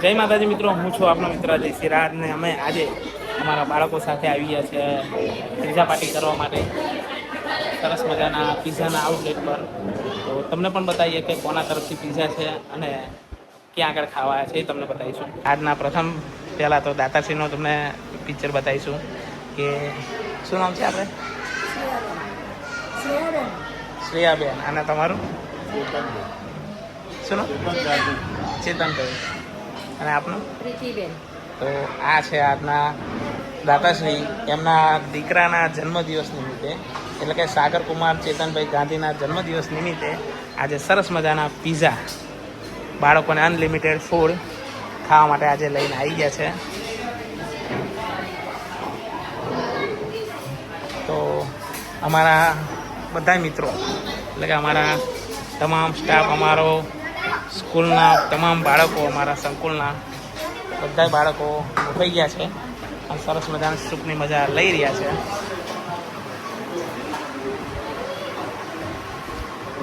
જય માતાજી મિત્રો, હું છું આપનો મિત્ર અજય સિરાજ ને અમે આજે અમારા બાળકો સાથે આવી ગયા છે પિઝા પાર્ટી કરવા માટે સરસ મજાના પિઝાના આઉટલેટ પર. તો તમને પણ બતાવીએ કે કોના તરફથી પિઝા છે અને ક્યાં આગળ ખાવા છે એ તમને બતાવીશું. આજના પ્રથમ પહેલાં તો દાતાશ્રીનો તમને પિક્ચર બતાવીશું કે શું નામ છે આપણે? શ્રેયાબેન. અને તમારું શું નામ? ચેતનભાઈ. અને આપનું? પ્રીતિબેન. તો આ છે આજના દાતાશ્રી, એમના દીકરાના જન્મદિવસ નિમિત્તે, એટલે કે સાગર કુમાર ચેતનભાઈ ગાંધીના જન્મદિવસ નિમિત્તે આજે સરસ મજાના પિઝા, બાળકોને અનલિમિટેડ ફૂડ ખાવા માટે આજે લઈને આવી ગયા છે. તો અમારા બધા મિત્રો, એટલે કે અમારા તમામ સ્ટાફ, અમારો સ્કૂલના તમામ બાળકો, અમારા સંકુલના બધા બાળકો ઉઠાઈ ગયા છે અને સરસ મજાના સૂપની મજા લઈ રહ્યા છે.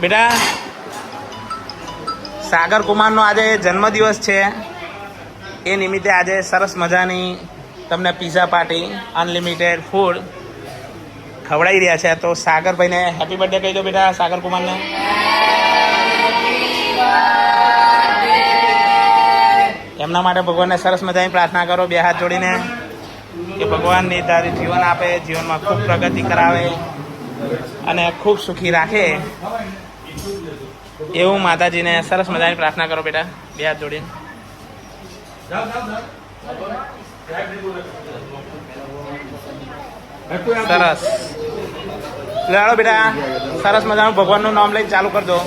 બેટા, સાગર કુમારનો આજે જન્મદિવસ છે, એ નિમિત્તે આજે સરસ મજાની તમને પિઝા પાર્ટી, અનલિમિટેડ ફૂડ ખવડાવી રહ્યા છે. તો સાગરભાઈને હેપી બર્થડે કહી દો બેટા, સાગર કુમારને. એમના માટે ભગવાનને સરસ મજાની પ્રાર્થના કરો બે હાથ જોડીને કે ભગવાન નિર્ધારિત જીવન આપે, જીવનમાં ખૂબ પ્રગતિ કરાવે અને ખૂબ સુખી રાખે, એવું માતાજીને સરસ મજાની પ્રાર્થના કરો બેટા બે હાથ જોડીને. સરસ. લાડો બેટા, સરસ મજાનું ભગવાનનું નામ લઈને ચાલુ કરી દો.